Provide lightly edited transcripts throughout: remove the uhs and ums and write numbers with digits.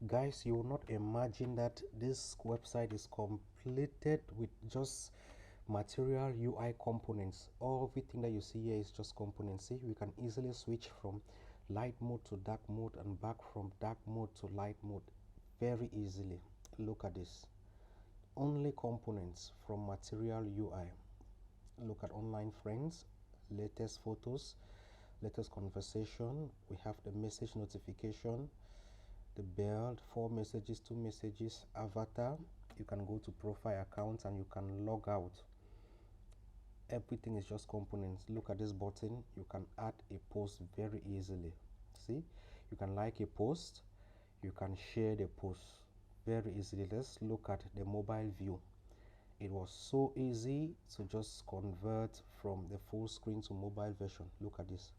Guys, you will not imagine that this website is completed with just material UI components. Everything that you see here is just components. See, we can easily switch from light mode to dark mode and back from dark mode to light mode very easily. Look at this. Only components from material UI. Look at online friends, latest photos, latest conversation. We have the message notification, the bell, 4 messages, 2 messages, avatar. You can go to profile accounts and you can log out. Everything is just components. Look at this button. You can add a post very easily. See, you can like a post, you can share the post very easily. Let's look at the mobile view. It was so easy to just convert from the full screen to mobile version. Look at this.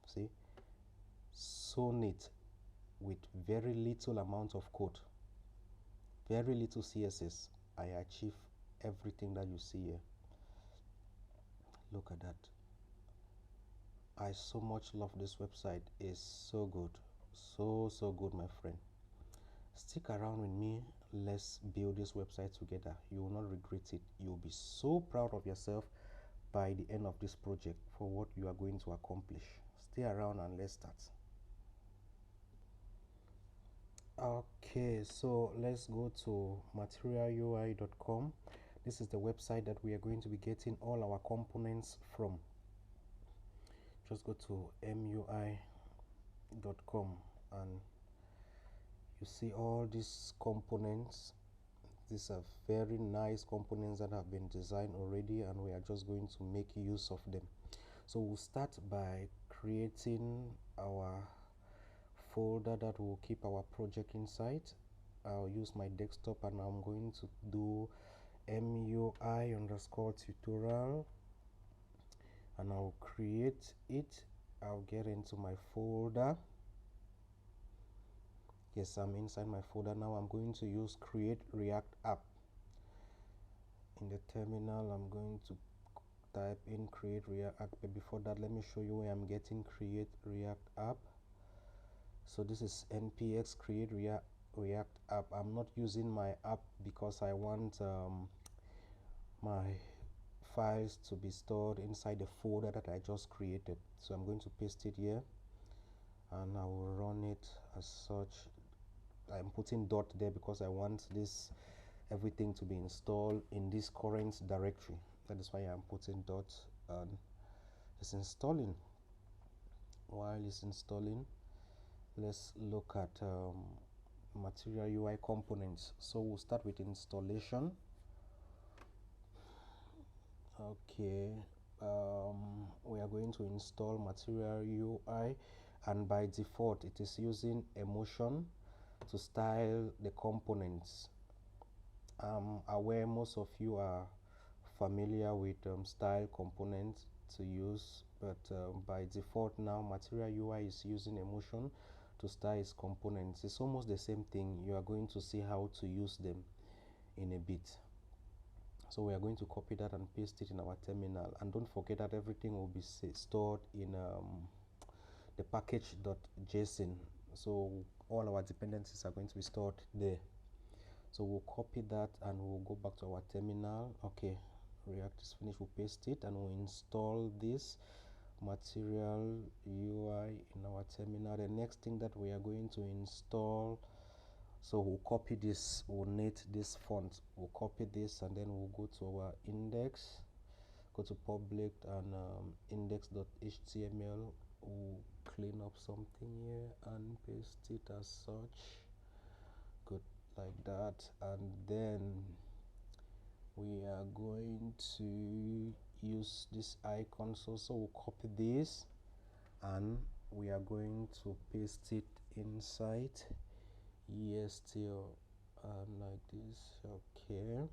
See, so neat, with very little amount of code, very little CSS. I achieve everything that you see here. Look at that. I so much love this website. It's so good, so good, my friend. Stick around with me. Let's build this website together. You will not regret it. You'll be so proud of yourself by the end of this project for what you are going to accomplish. Stay around and let's start. Okay, so let's go to materialui.com. This is the website that we are going to be getting all our components from. Just go to mui.com and you see all these components. These are very nice components that have been designed already, and we are just going to make use of them. So we'll start by creating our folder that will keep our project inside. I'll use my desktop and I'm going to do MUI_tutorial and I'll create it. I'll get into my folder. Yes, I'm inside my folder now. I'm going to use create react app. In the terminal, I'm going to type in create react app. But before that, let me show you where I'm getting create react app. So this is npx create react app. I'm not using my app because I want my files to be stored inside the folder that I just created. So I'm going to paste it here and I will run it as such. I'm putting dot there because I want this everything to be installed in this current directory. That is why I'm putting dot and it's installing. While it's installing, let's look at material UI components. So we'll start with installation. Okay, we are going to install material UI, and by default it is using emotion to style the components. I'm aware most of you are familiar with style components to use, but by default now material UI is using emotion to style its components. It's almost the same thing. You are going to see how to use them in a bit. So we are going to copy that and paste it in our terminal, and don't forget that everything will be stored in the package.json. So all our dependencies are going to be stored there. So we'll copy that and we'll go back to our terminal. Okay, React is finished. We'll paste it and we'll install this material UI in our terminal. The next thing that we are going to install, so we'll copy this, we'll knit this font, we'll copy this and then we'll go to our index, go to public and index.html. We'll clean up something here and paste it as such. Good, like that. And then we are going to use this icon. So we'll copy this and we are going to paste it inside. Yes, still like this. Okay,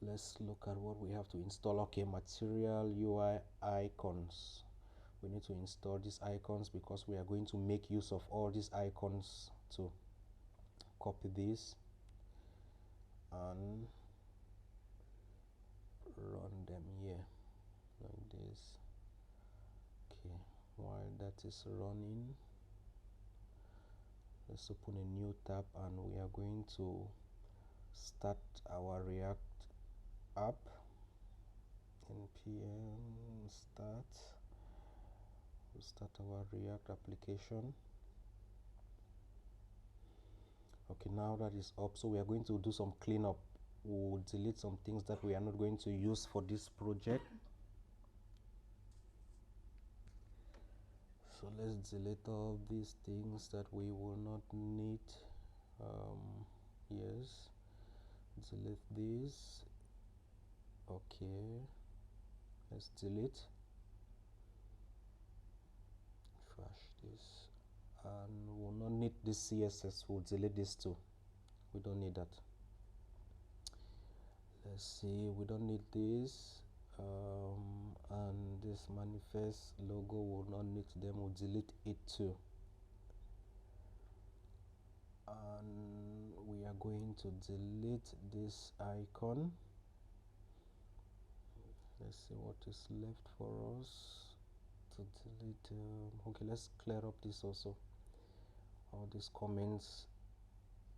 let's look at what we have to install. Okay, material UI icons. We need to install these icons because we are going to make use of all these icons. To copy this and run them here like this. Okay, while that is running, Let's open a new tab and we are going to start our React app. npm start. We'll start our React application. Okay, now that is up, so we are going to do some cleanup. We'll delete some things that we are not going to use for this project. So let's delete all these things that we will not need. Yes, delete this. Okay, let's delete, trash this, and we'll not need this CSS. We'll delete this too. We don't need that. Let's see, we don't need this, and this manifest logo will not need them. We'll delete it too. And we are going to delete this icon. Let's see what is left for us to delete. Okay, let's clear up this also. All these comments,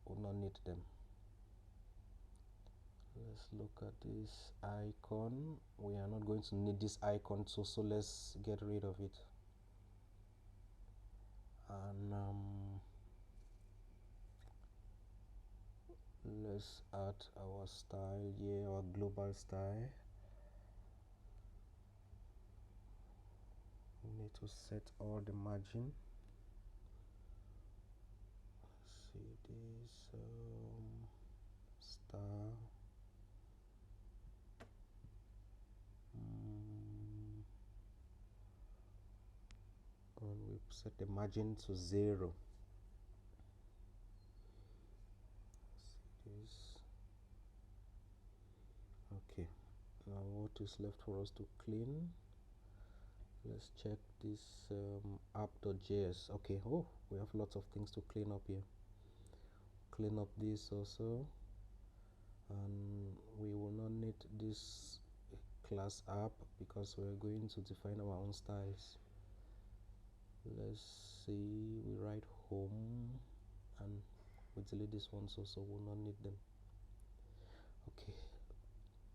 will not need them. Let's look at this icon. We are not going to need this icon, so let's get rid of it. And let's add our style here, our global style. We need to set all the margin. Let's see this star. And we set the margin to 0. See this. Okay, now what is left for us to clean? Let's check this app.js. Okay, oh, we have lots of things to clean up here. Clean up this also, and we will not need this class app because we're going to define our own styles. Let's see, we write home and we delete this one, so we'll not need them. Okay,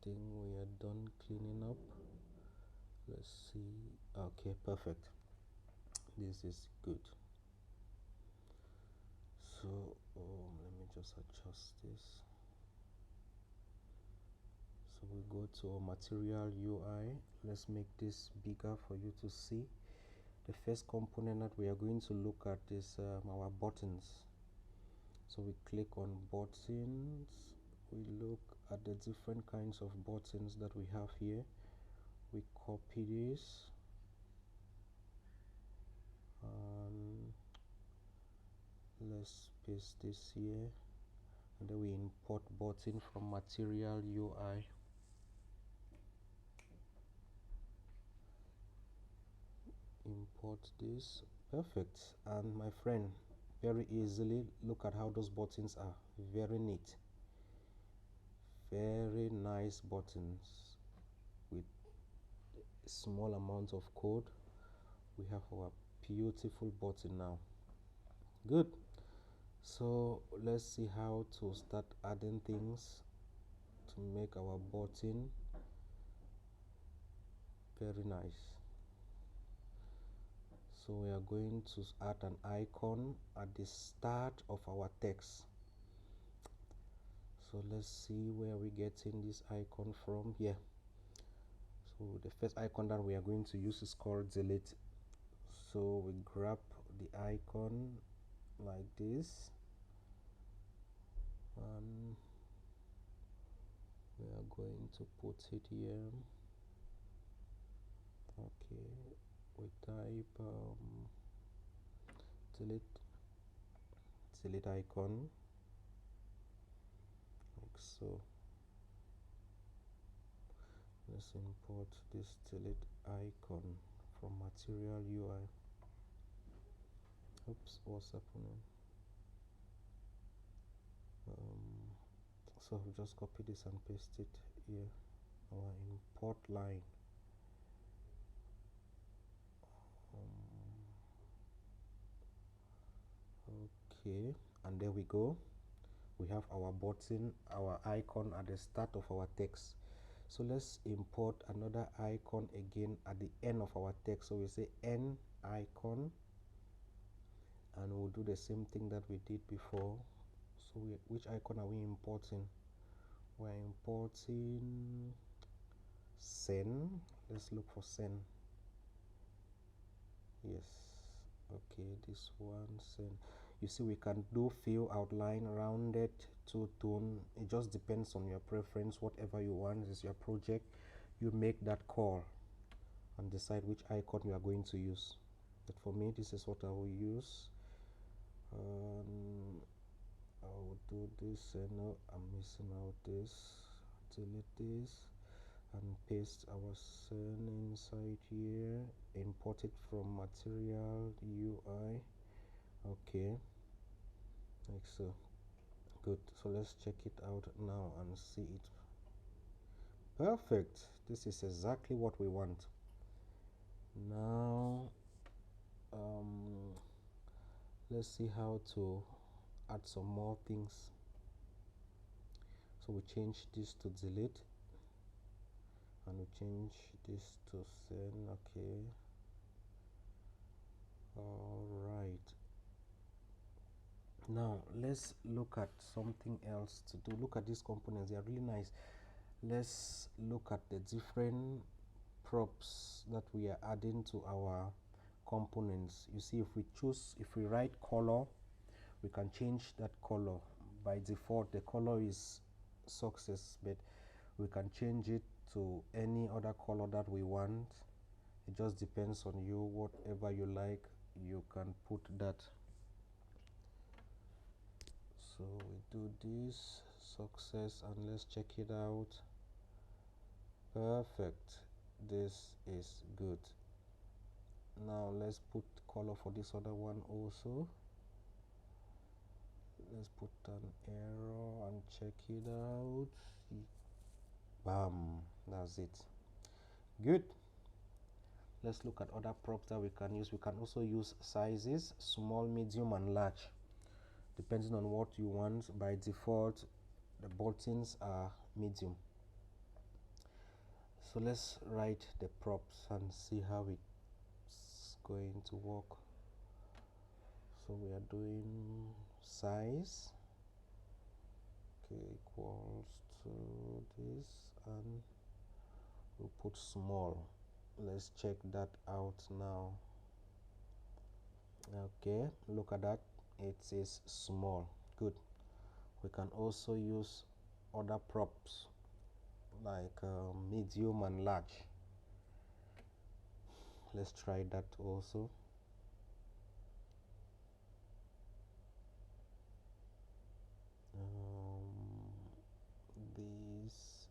think we are done cleaning up. Let's see. Okay, perfect. This is good. So let me just adjust this. So we go to our material UI. Let's make this bigger for you to see. The first component that we are going to look at is our buttons. So we click on buttons. We look at the different kinds of buttons that we have here. We copy this and let's paste this here, and then we import button from material UI. Import this. Perfect. And my friend, very easily look at how those buttons are. Very neat, very nice buttons with a small amount of code. We have our beautiful button now. Good. So let's see how to start adding things to make our button very nice. So we are going to add an icon at the start of our text. So let's see where we getting this icon from here. So the first icon that we are going to use is called delete. So we grab the icon like this, and we are going to put it here. Okay, we type delete icon like so. Let's import this delete icon from material UI. Oops, what's happening? So I'll just copy this and paste it here. Our import line. Okay, and there we go. We have our button, our icon at the start of our text. So let's import another icon again at the end of our text. So we say end icon, and we'll do the same thing that we did before. So which icon are we importing? We're importing send. Let's look for send. Yes, okay, this one send. You see, we can do fill, outline, rounded, two-tone. It just depends on your preference. Whatever you want is your project. You make that call and decide which icon you are going to use. But for me, this is what I will use. I will do this. No, I'm missing out this. Delete this and paste our scene inside here. Import it from material UI. Okay, like so. Good. So let's check it out now and see it. Perfect. This is exactly what we want. Now let's see how to add some more things. So we change this to delete and we change this to send. Okay, all right. Now let's look at something else to do. Look at these components, they are really nice. Let's look at the different props that we are adding to our components. You see, if we write color, we can change that color. By default the color is success, but we can change it to any other color that we want. It just depends on you. Whatever you like, you can put that. So we do this success and let's check it out. Perfect, this is good. Now let's put color for this other one also. Let's put an arrow and check it out. Bam, that's it. Good. Let's look at other props that we can use. We can also use sizes, small, medium and large, depending on what you want. By default the buttons are medium. So let's write the props and see how it's going to work. So we are doing size, okay, equals to this, and we'll put small. Let's check that out now. Okay, look at that, it is small. Good. We can also use other props like medium and large. Let's try that also. This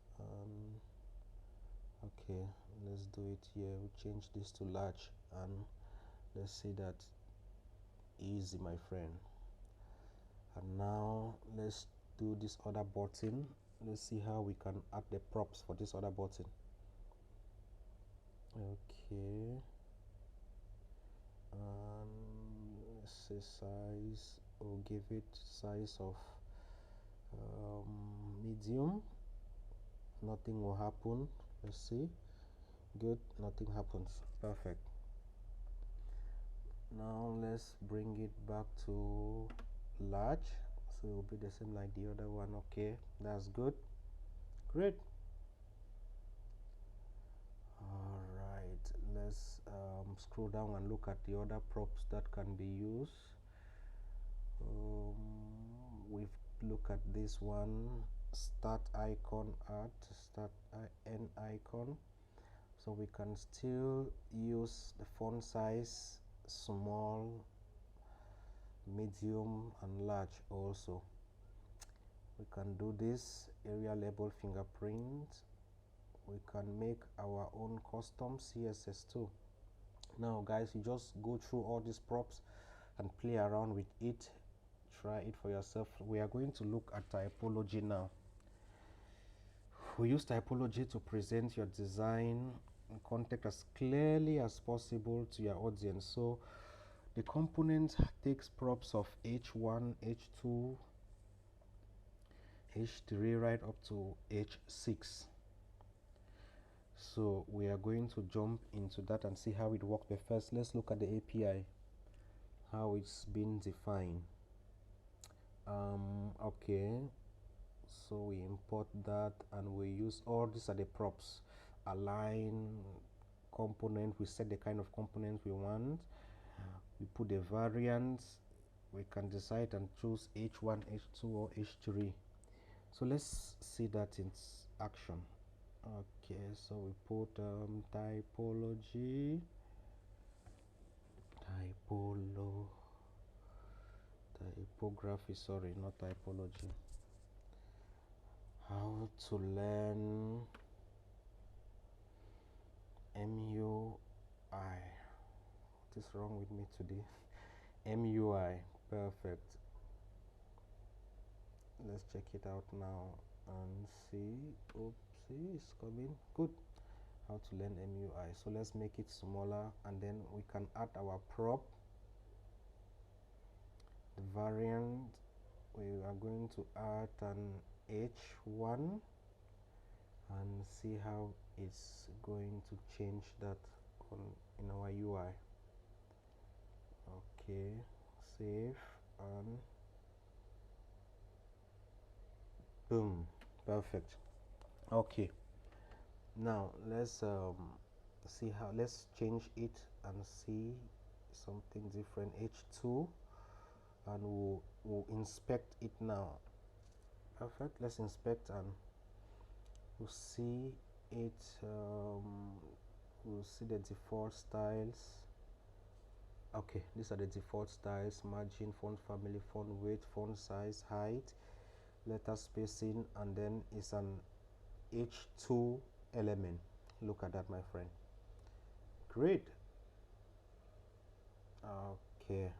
okay, let's do it here. We change this to large and let's see that. Easy, my friend. And now let's do this other button. Let's see how we can add the props for this other button. Okay, let's say size. We'll give it size of medium. Nothing will happen. Let's see. Good, nothing happens. Perfect. Now let's bring it back to large, so it will be the same like the other one. Okay, that's good. Great. All right, let's scroll down and look at the other props that can be used. We've looked at this one, start icon at start end icon. So we can still use the font size, small, medium and large also. We can do this area label fingerprint. We can make our own custom CSS too. Now guys, you just go through all these props and play around with it. Try it for yourself. We are going to look at typology now. We use typology to present your design and content as clearly as possible to your audience. So The component takes props of h1, h2, h3 right up to h6. So we are going to jump into that and see how it works. But first, let's look at the API, how it's been defined. Okay, so we import that and we use all these are the props. Align component, we set the kind of component we want, we put the variants, we can decide and choose h1, h2 or h3. So let's see that in action. Okay, so we put typology, typography, sorry, not typology. How to learn MUI. What is wrong with me today? MUI, perfect. Let's check it out now and see. Oopsie, it's coming. Good. How to learn MUI. So let's make it smaller and then we can add our prop. The variant, we are going to add an H1 and see how it's going to change that in our UI. Okay, save and boom, perfect. Okay, now let's see how, let's change it and see something different. H2, and we'll inspect it now. Perfect, let's inspect and we'll see it. We'll see the default styles. Okay, these are the default styles: margin, font family, font weight, font size, height, letter spacing, and then it's an H2 element. Look at that, my friend. Great. Okay,